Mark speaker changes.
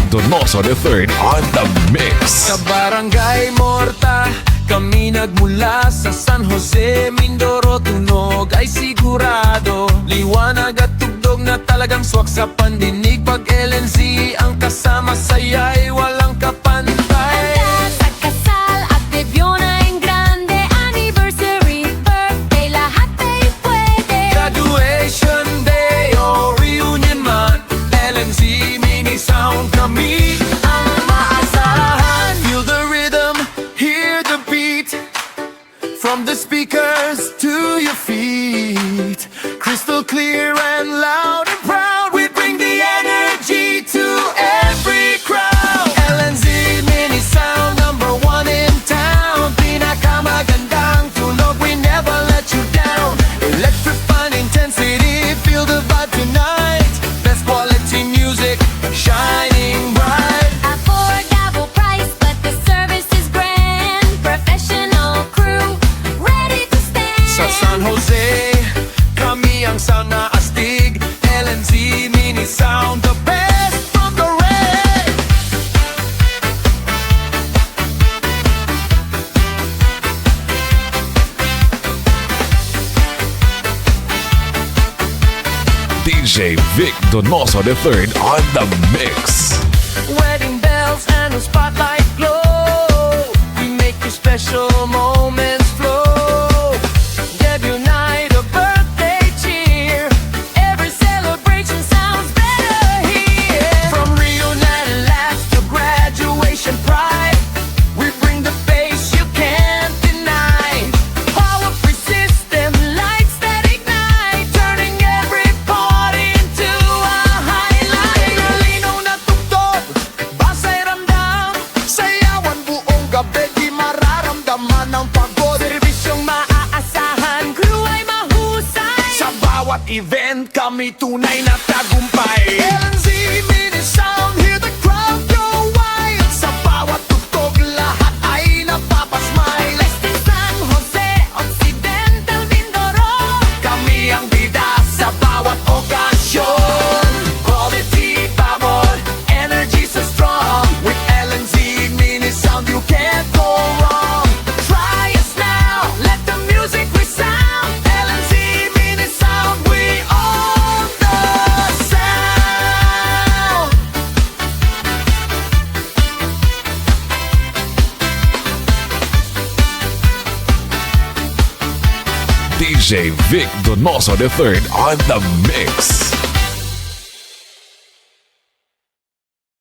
Speaker 1: Donoso III on the mix.
Speaker 2: Sa Barangay Morta, kami nagmula sa San Jose, Mindoro. Tunog ay sigurado, liwanag at tugtog na talagang swak sa pandinig. Pag LNZ ang kasama, saya'y walang kapantay.
Speaker 3: Sa kasal, aktivyon ay grande, anniversary, birthday, lahat ay pwede.
Speaker 2: Graduation day o reunion man, LNZ mini sound kami ang maasahan. Feel the rhythm, hear the beat, from the speakers to your feet. Crystal clear and loud and proud, we bring the energy to every crowd. LNZ mini sound, #1 in town. Pinakamagandang tunog, we never let you down. Electrifying intensity, feel the vibe tonight. Best quality music, shining bright.
Speaker 3: Affordable price, but the service is grand. Professional crew, ready to stand.
Speaker 2: Sa San Jose, kami ang sound na astig. LNZ mini sound, the best from the red.
Speaker 1: DJ Vic Donoso III on the mix.
Speaker 2: Wedding bells and the spotlight glow, we make your special moments flow. Debut night, a birthday cheer, every celebration sounds better here. From reunited laughs to graduation pride, we bring the bass you can't deny. Power-free system, lights that ignite, turning every party into a highlight. Linaw na tugtog, basay ramdam, sayawan buong gabi, di mararamdaman ang pagod. Serbisyong maaasahan, crew ay mahusay, sa bawat event kami tunay na tagumpay. LNZ mini sound, hear the crowd go wild, sa bawat tugtog lahat ay napapasmile.
Speaker 3: West in San Jose, Occidental Mindoro,
Speaker 2: Kami ang bida sa bawat okasyon. Quality, power, energy so strong. With LNZ mini sound, you can't go wrong. Try us now, let the music resound. LNZ mini sound, we own the sound.
Speaker 1: DJ Vic Donoso III on the mix.